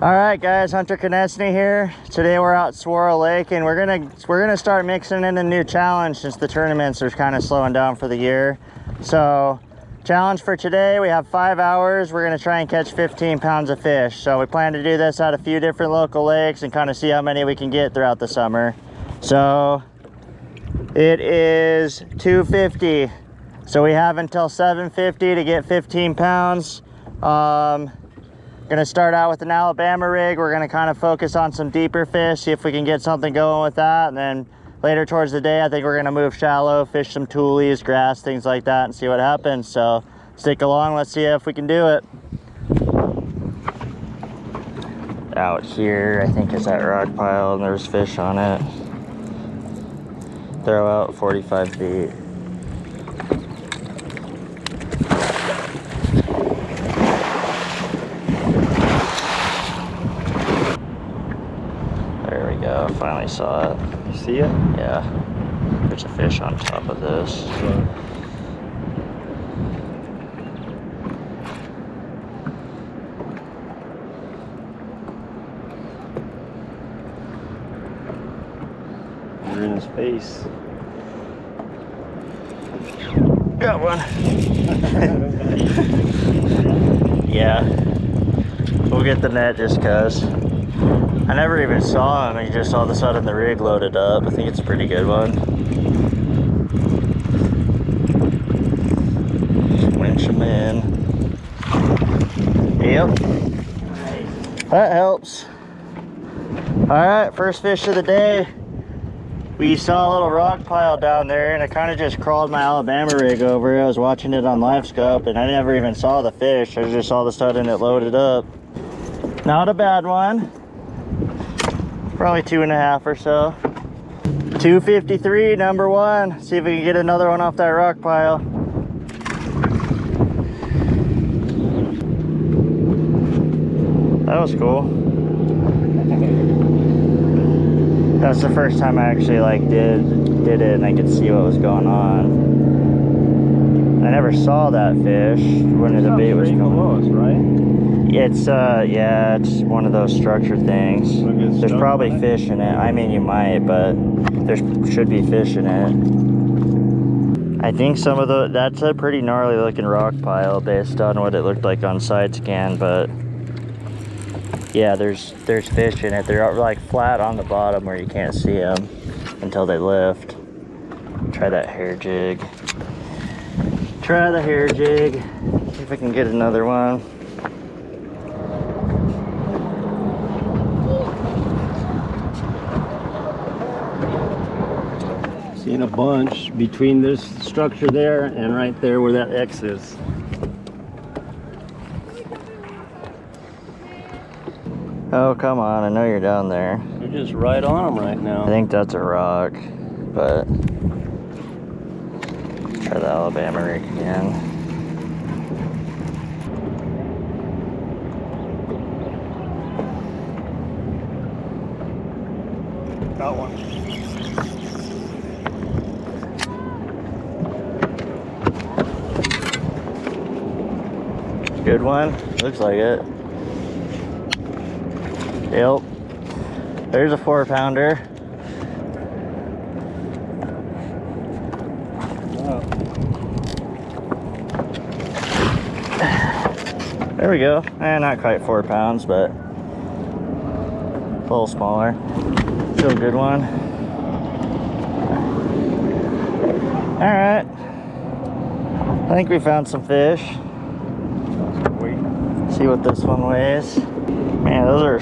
All right, guys, Hunter Konechny here. Today we're out at Saguaro Lake, and we're gonna start mixing in a new challenge since the tournaments are kind of slowing down for the year. So, challenge for today: we have 5 hours. We're gonna try and catch 15 pounds of fish. So we plan to do this at a few different local lakes and kind of see how many we can get throughout the summer. So it is 2:50. So we have until 7:50 to get 15 pounds. Gonna start out with an Alabama rig. We're gonna kind of focus on some deeper fish, see if we can get something going with that. And then later towards the day, I think we're gonna move shallow, fish some toolies, grass, things like that, and see what happens. So stick along, let's see if we can do it. Out here, I think is that rock pile, and there's fish on it. Throw out 45 feet. Finally saw it. You see it? Yeah. There's a fish on top of this. You're in his face. Got one. Yeah. We'll get the net just cause. I never even saw him, he just all of a sudden the rig loaded up. I think it's a pretty good one. Just winch him in. Yep. That helps. Alright, first fish of the day. We saw a little rock pile down there and I kind of just crawled my Alabama rig over. I was watching it on live scope and I never even saw the fish. I just all of a sudden it loaded up. Not a bad one. Probably 2.5 or so. 253, number one. See if we can get another one off that rock pile. That was cool. That's the first time I actually did it and I could see what was going on. I never saw that fish when the bait was coming. Right? It's yeah, it's one of those structure things. There's probably fish in it. I mean, you might, but there should be fish in it. I think some of that's a pretty gnarly looking rock pile based on what it looked like on side scan, but yeah, there's fish in it. They're like flat on the bottom where you can't see them until they lift. Try that hair jig. Try the hair jig. See if I can get another one. Seeing a bunch between this structure there and right there where that X is. Oh, come on. I know you're down there. You're just right on them right now. I think that's a rock, but try the Alabama rig again. Got one. Good one. Looks like it. Yep. There's a 4-pounder. Wow. There we go. Not quite 4 pounds, but a little smaller. Still a good one. All right. I think we found some fish. See what this one weighs. Man, those are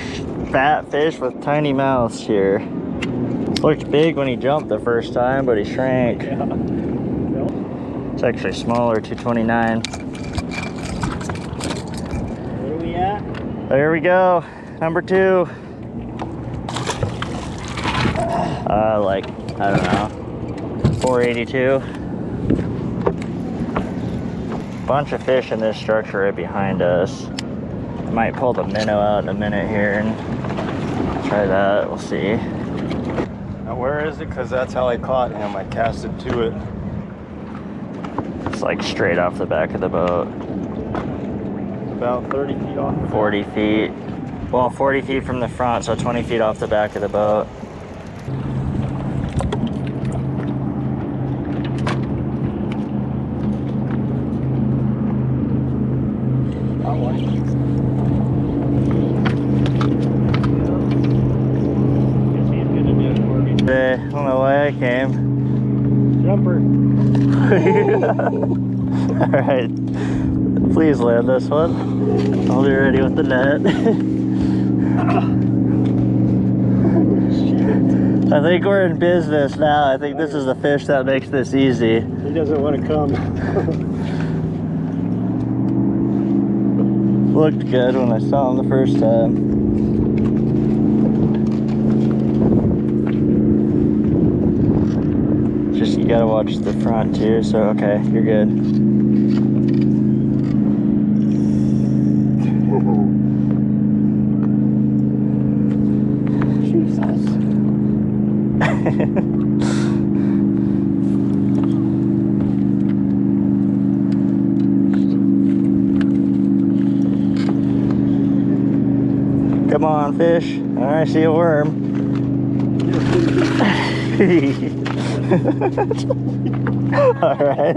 fat fish with tiny mouths here. Looked big when he jumped the first time, but he shrank. Yeah. It's actually smaller, 229. Where are we at? There we go, number 2. I don't know, 482. Bunch of fish in this structure right behind us. I might pull the minnow out in a minute here and try that. We'll see. Now where is it? Because that's how I caught him. I casted to it. It's like straight off the back of the boat. About 30 feet off. 40 feet. Well, 40 feet from the front, so 20 feet off the back of the boat. I don't know why I came. Jumper. Alright. Please land this one. I'll be ready with the net. I think we're in business now. I think this is the fish that makes this easy. He doesn't want to come. Looked good when I saw him the first time. Just you gotta watch the front too, so okay, you're good. Jesus. Come on, fish. I see a worm. Alright.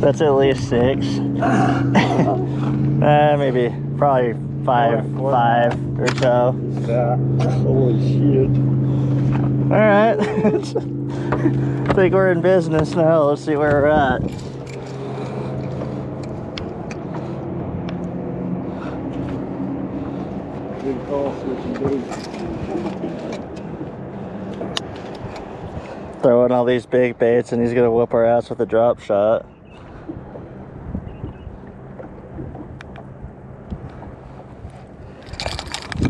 That's at least 6. Maybe, probably 5 or so. Yeah. Holy shit. Alright. I think we're in business now. Let's see where we're at. Good call, switching baits. Throwing all these big baits, and he's gonna whoop our ass with a drop shot.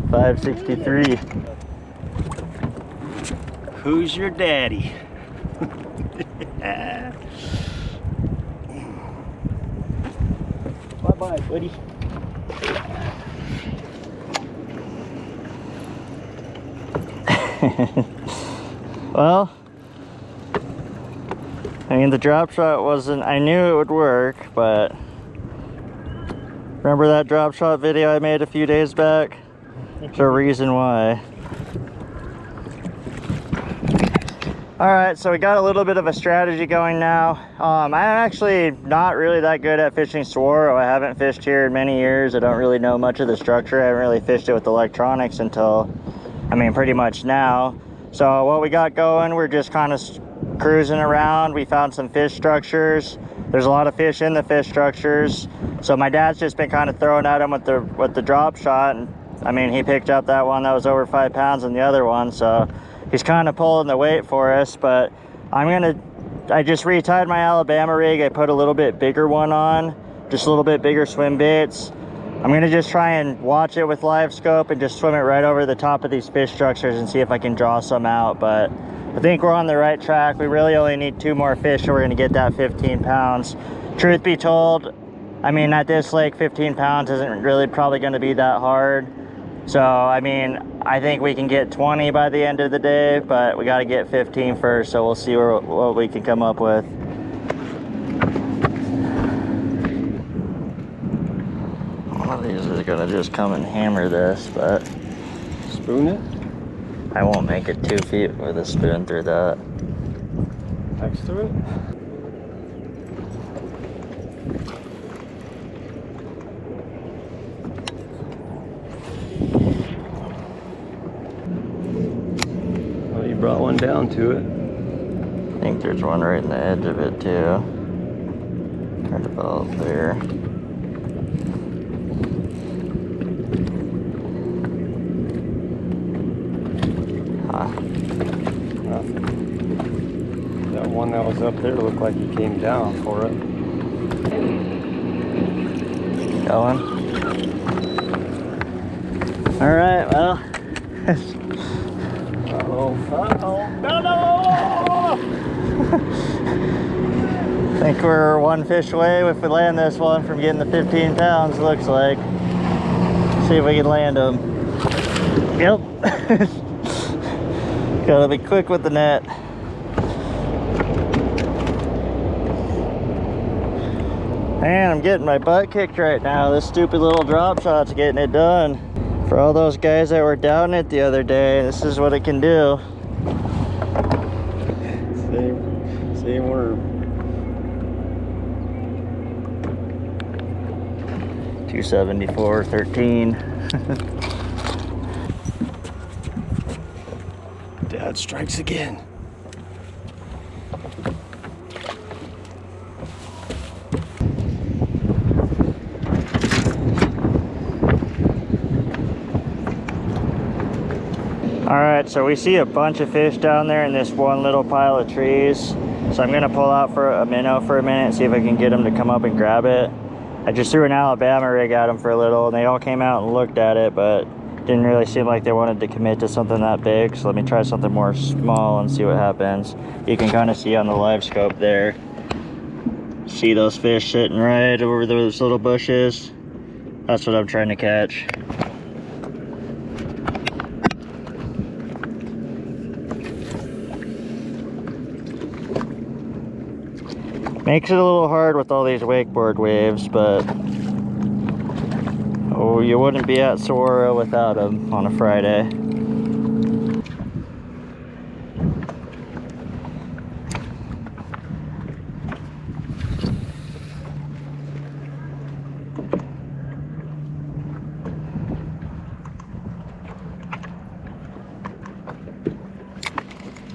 $5.63. Who's your daddy? Bye-bye, buddy. Well, I mean, the drop shot wasn't, I knew it would work, but remember that drop shot video I made a few days back? There's a reason why. Alright, so we got a little bit of a strategy going now. I'm actually not really that good at fishing saguaro. I haven't fished here in many years. I don't really know much of the structure. I haven't really fished it with electronics until, I mean, pretty much now. So what we got going, we're just kind of cruising around. We found some fish structures. There's a lot of fish in the fish structures. So my dad's just been kind of throwing at them with the drop shot. And I mean, he picked up that one that was over 5 pounds and the other one. So he's kind of pulling the weight for us, but I just retied my Alabama rig. I put a little bit bigger one on, just a little bit bigger swim baits. I'm gonna just try and watch it with live scope and just swim it right over the top of these fish structures and see if I can draw some out. But I think we're on the right track. We really only need 2 more fish and we're gonna get that 15 pounds. Truth be told, I mean, at this lake, 15 pounds isn't really probably gonna be that hard. So, I mean, I think we can get 20 by the end of the day, but we gotta get 15 first, so we'll see what we can come up with. One of these is gonna just come and hammer this, but Spoon it? I won't make it 2 feet with a spoon through that. Next to it? Oh, you brought one down to it. I think there's one right in the edge of it too. Kind of about there. Huh. Nothing. That one that was up there looked like he came down for it. Going. All right, well. Uh-oh. Uh-oh. No, no! I think we're 1 fish away if we land this one from getting the 15 pounds, looks like. See if we can land them. Yep. Gotta be quick with the net. Man, I'm getting my butt kicked right now. This stupid little drop shot's getting it done. For all those guys that were doubting it the other day, this is what it can do. Same worm. 274.13. Dad strikes again. Alright, so we see a bunch of fish down there in this one little pile of trees. So I'm gonna pull out for a minnow for a minute, see if I can get them to come up and grab it. I just threw an Alabama rig at them for a little and they all came out and looked at it, but didn't really seem like they wanted to commit to something that big. So let me try something more small and see what happens. You can kind of see on the live scope there. See those fish sitting right over those little bushes? That's what I'm trying to catch. Makes it a little hard with all these wakeboard waves, but oh, you wouldn't be at Saguaro without them on a Friday.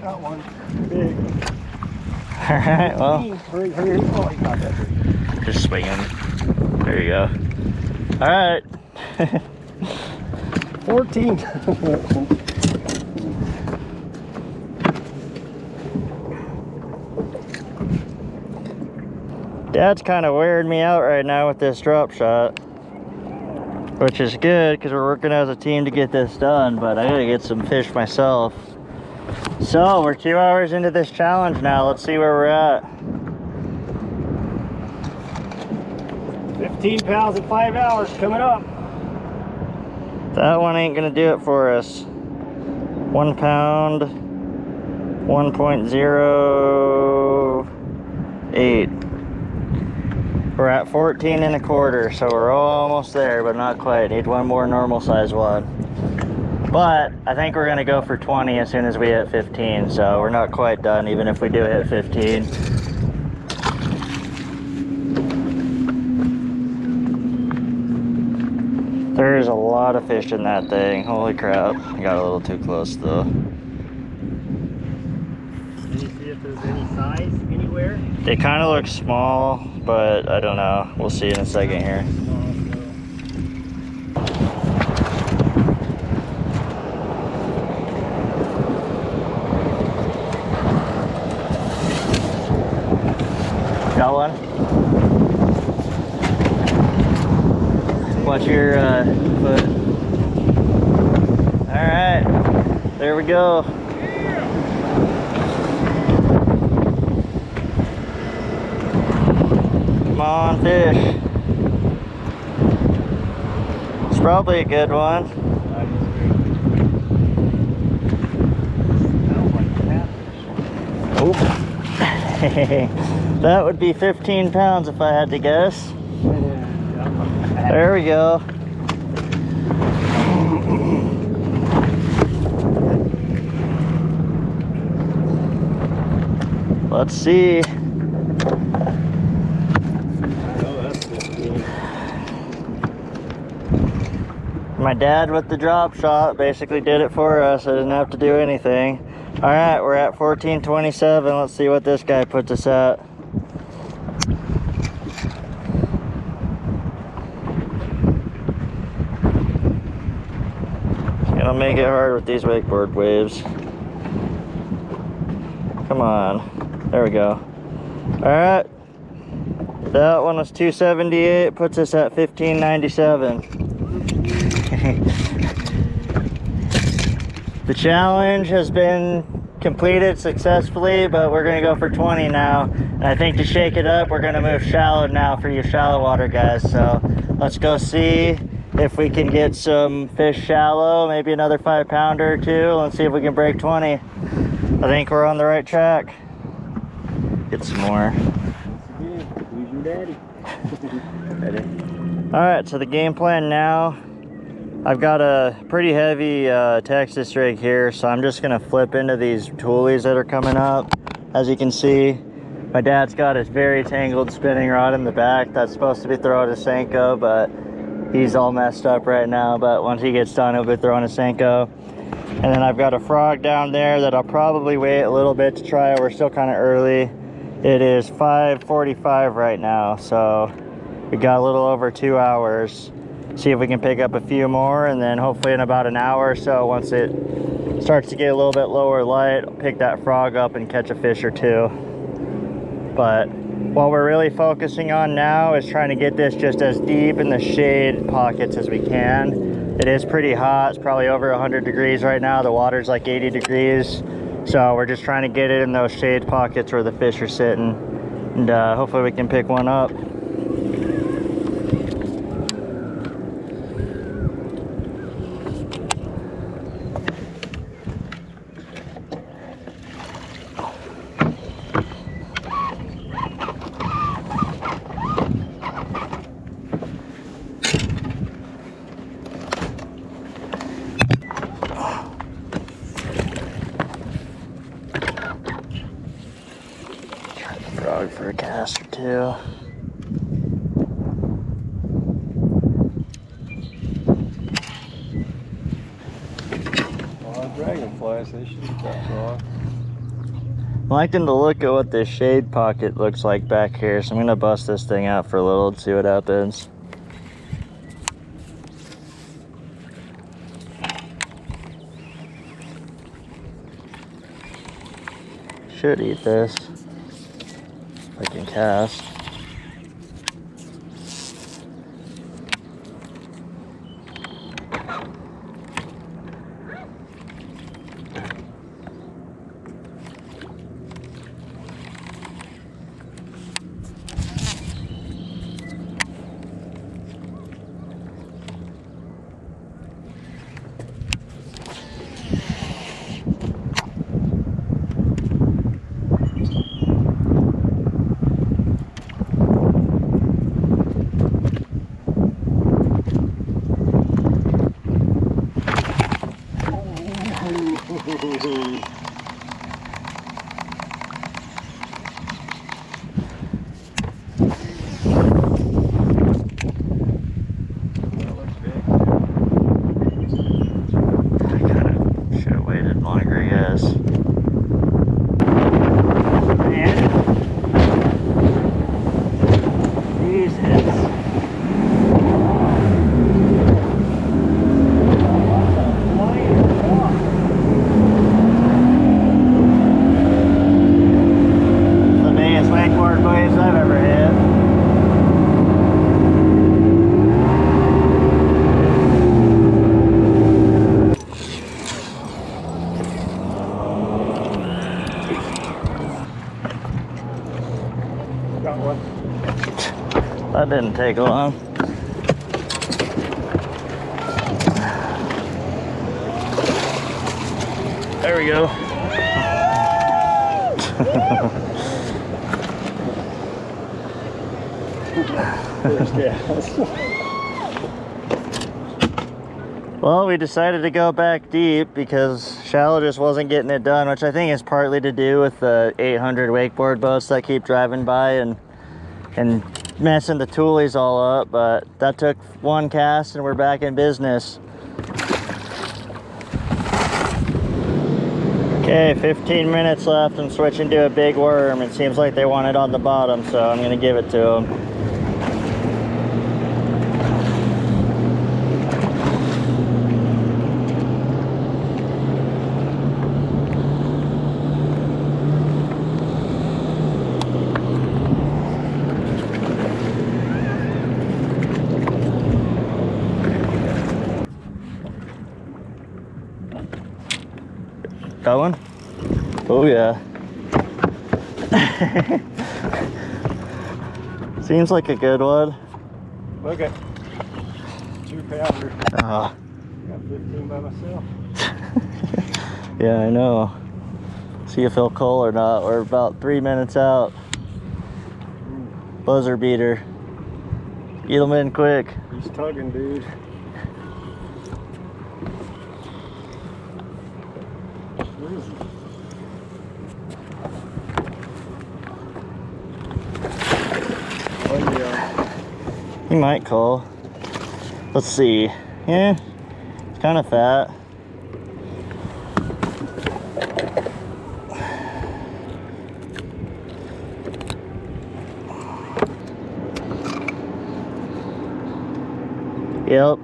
Got one. Big. Alright, well. Hurry. Oh, he got that big. Just swing him. There you go. Alright. 14. Dad's kind of wearing me out right now with this drop shot, which is good because we're working as a team to get this done, but I gotta get some fish myself. So we're 2 hours into this challenge now. Let's see where we're at. 15 pounds in 5 hours coming up. That one ain't gonna do it for us. 1 pound, 1.08. We're at 14 and a quarter, so we're almost there, but not quite. Need one more normal size one. But I think we're gonna go for 20 as soon as we hit 15, so we're not quite done even if we do hit 15. There's a lot of fish in that thing. Holy crap. I got a little too close though. Can you see if there's any size anywhere? They kind of look small, but I don't know. We'll see in a second here. Got one? Watch your foot. Alright, there we go. Come on, fish. It's probably a good one. Oh. That would be 15 pounds if I had to guess. There we go. Let's see. My dad with the drop shot basically did it for us. I didn't have to do anything. All right, we're at 14.27. Let's see what this guy puts us at. Gonna make it hard with these wakeboard waves. Come on. There we go. All right. That one was 278. Puts us at 15.97. The challenge has been completed successfully, but we're gonna go for 20 now. And I think to shake it up, we're gonna move shallow now for you shallow water guys. So let's go see if we can get some fish shallow, maybe another 5-pounder or two. Let's see if we can break 20. I think we're on the right track. Get some more. Who's your daddy? All right, so the game plan now I've got a pretty heavy Texas rig here, so I'm just gonna flip into these toolies that are coming up. As you can see, my dad's got his very tangled spinning rod in the back that's supposed to be throwing a Senko, but he's all messed up right now. But once he gets done, he'll be throwing a Senko. And then I've got a frog down there that I'll probably wait a little bit to try. We're still kind of early. It is 5:45 right now, so we got a little over 2 hours. See if we can pick up a few more, and then hopefully in about an hour or so, once it starts to get a little bit lower light, I'll pick that frog up and catch a fish or two. But what we're really focusing on now is trying to get this just as deep in the shade pockets as we can. It is pretty hot. It's probably over 100 degrees right now. The water's like 80 degrees. So we're just trying to get it in those shade pockets where the fish are sitting. And hopefully we can pick one up. Frog for a cast or two. Dragonflies, they should eat that frog. I'm liking to look at what this shade pocket looks like back here, so I'm gonna bust this thing out for a little and see what happens. Should eat this if I can cast. That didn't take long. There we go. Well, we decided to go back deep because shallow just wasn't getting it done, which I think is partly to do with the 800 wakeboard boats that keep driving by and messing the toolies all up. But that took one cast and we're back in business. Okay, 15 minutes left. I'm switching to a big worm. It seems like they want it on the bottom, so I'm gonna give it to them. Got one? Oh yeah. Seems like a good one. Look at 2 pounder. Ah. Got 15 by myself. Yeah, I know. See if he'll cull or not. We're about 3 minutes out. Buzzer beater. Get him in quick. He's tugging, dude. Where is he? Oh yeah. He might call. Let's see. Yeah, it's kind of fat. Yep.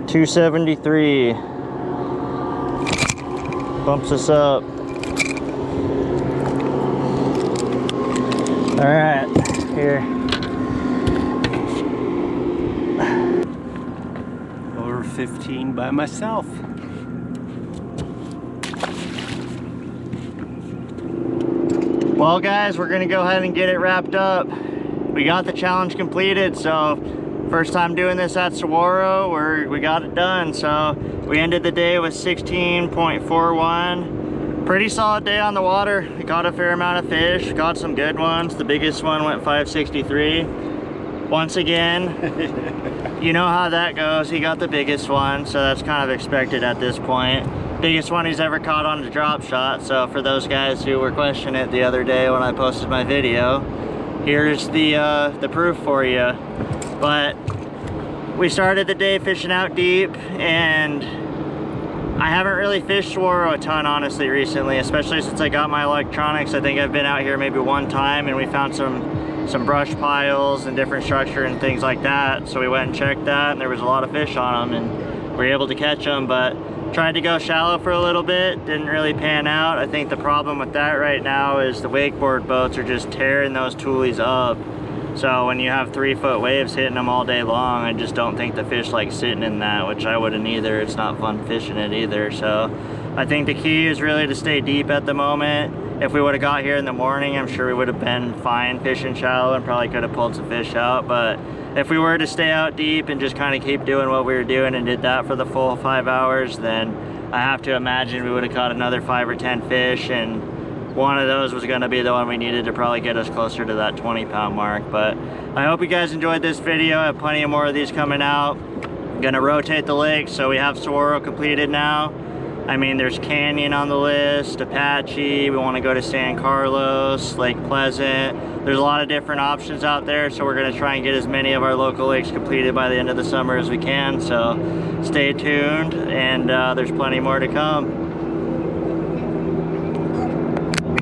$273. Bumps us up. All right, here. Over 15 by myself. Well guys, we're gonna go ahead and get it wrapped up. We got the challenge completed, so first time doing this at Saguaro, we got it done. So we ended the day with 16.41. Pretty solid day on the water. We caught a fair amount of fish, got some good ones. The biggest one went 563. Once again, you know how that goes. He got the biggest one, so that's kind of expected at this point. Biggest one he's ever caught on a drop shot. So for those guys who were questioning it the other day when I posted my video, here's the proof for you. But we started the day fishing out deep, and I haven't really fished Saguaro a ton honestly recently, especially since I got my electronics. I think I've been out here maybe one time, and we found some brush piles and different structure and things like that. So we went and checked that, and there was a lot of fish on them, and we were able to catch them. But tried to go shallow for a little bit, didn't really pan out. I think the problem with that right now is the wakeboard boats are just tearing those toolies up. So when you have 3-foot waves hitting them all day long, I just don't think the fish like sitting in that, which I wouldn't either. It's not fun fishing it either. So I think the key is really to stay deep at the moment. If we would have got here in the morning, I'm sure we would have been fine fishing shallow and probably could have pulled some fish out. But if we were to stay out deep and just kind of keep doing what we were doing and did that for the full 5 hours, then I have to imagine we would have caught another 5 or 10 fish, and one of those was going to be the one we needed to probably get us closer to that 20-pound mark. But I hope you guys enjoyed this video. I have plenty of more of these coming out. I'm going to rotate the lake, so we have Saguaro completed now. I mean, there's Canyon on the list, Apache, we want to go to San Carlos, Lake Pleasant. There's a lot of different options out there, so we're going to try and get as many of our local lakes completed by the end of the summer as we can. So stay tuned, and there's plenty more to come.